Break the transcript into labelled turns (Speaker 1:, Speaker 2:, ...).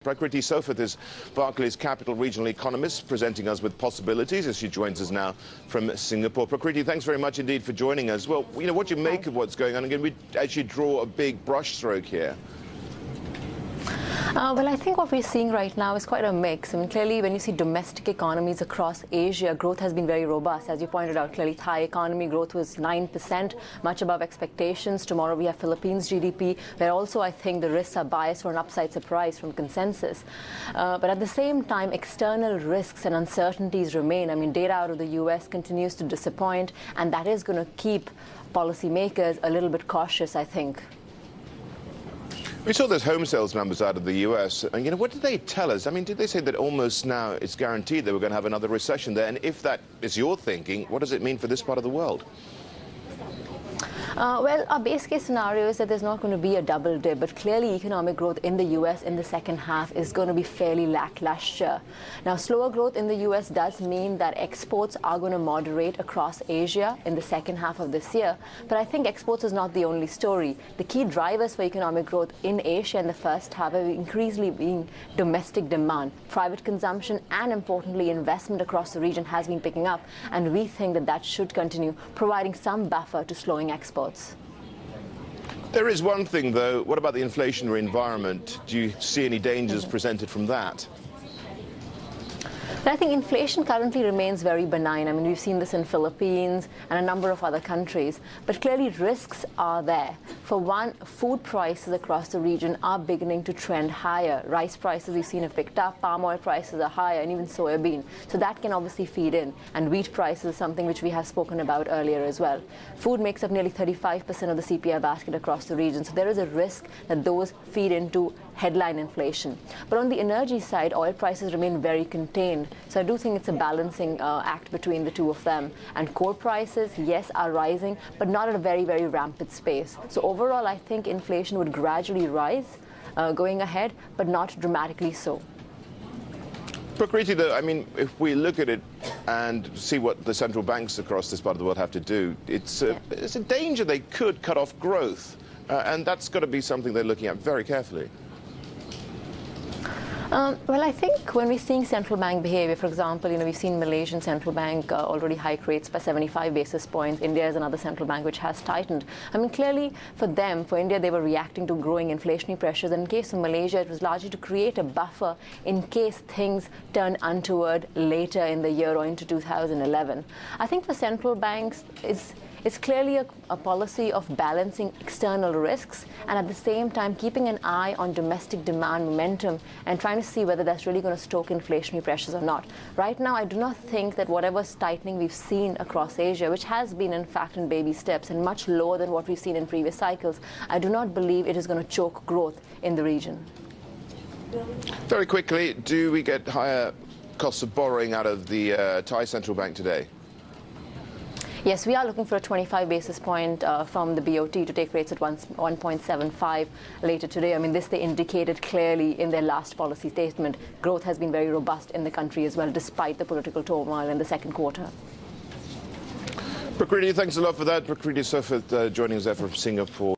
Speaker 1: Prakriti Sofat is Barclays Capital regional economist, presenting us with possibilities as she joins us now from Singapore. Prakriti, thanks very much indeed for joining us. Well, you know, what do you make of what's going on? Again, we actually draw a big brushstroke here.
Speaker 2: Well, I think what we're seeing right now is quite a mix. I mean, clearly, when you see domestic economies across Asia, growth has been very robust. As you pointed out, clearly, Thai economy growth was 9%, much above expectations. Tomorrow, we have Philippines GDP, where also I think the risks are biased for an upside surprise from consensus. But at the same time, external risks and uncertainties remain. I mean, data out of the US continues to disappoint, and that is going to keep policymakers a little bit cautious, I think.
Speaker 1: We saw those home sales numbers out of the US, and you know, what did they tell us? I mean, did they say that almost now it's guaranteed that we're going to have another recession there? And if that is your thinking, what does it mean for this part of the world?
Speaker 2: Well, our base case scenario is that there's not going to be a double dip, but clearly economic growth in the US in the second half is going to be fairly lackluster. Now, slower growth in the US does mean that exports are going to moderate across Asia in the second half of this year, but I think exports is not the only story. The key drivers for economic growth in Asia in the first half have increasingly been domestic demand. Private consumption and, importantly, investment across the region has been picking up, and we think that that should continue, providing some buffer to slowing exports.
Speaker 1: There is one thing, though. What about the inflationary environment? Do you see any dangers presented from that?
Speaker 2: I think inflation currently remains very benign. I mean, we've seen this in Philippines and a number of other countries, but clearly risks are there. For one, food prices across the region are beginning to trend higher. Rice prices we've seen have picked up, palm oil prices are higher, and even soybean. So that can obviously feed in. And wheat prices is something which we have spoken about earlier as well. Food makes up nearly 35% of the CPI basket across the region. So there is a risk that those feed into headline inflation. But on the energy side, oil prices remain very contained. So I do think it's a balancing act between the two of them. And core prices, yes, are rising, but not at a very, very rampant pace. So overall, I think inflation would gradually rise going ahead, but not dramatically so.
Speaker 1: Prakriti, though, I mean, if we look at it and see what the central banks across this part of the world have to do, it's a danger they could cut off growth. And that's got to be something they're looking at very carefully.
Speaker 2: Well, I think when we're seeing central bank behavior, for example, you know, we've seen Malaysian central bank already hike rates by 75 basis points. India is another central bank which has tightened. I mean, clearly for them, for India, they were reacting to growing inflationary pressures. And in case of Malaysia, it was largely to create a buffer in case things turn untoward later in the year or into 2011. I think for central banks, it's clearly a policy of balancing external risks and at the same time keeping an eye on domestic demand momentum and trying to see whether that's really going to stoke inflationary pressures or not. Right now, I do not think that whatever tightening we've seen across Asia, which has been in fact in baby steps and much lower than what we've seen in previous cycles, I do not believe it is going to choke growth in the region.
Speaker 1: Very quickly, do we get higher costs of borrowing out of the Thai central bank today?
Speaker 2: Yes, we are looking for a 25 basis point from the BOT to take rates at 1.75 later today. I mean, this they indicated clearly in their last policy statement. Growth has been very robust in the country as well, despite the political turmoil in the second quarter.
Speaker 1: Prakriti, thanks a lot for that. Prakriti Sofat joining us there from Singapore.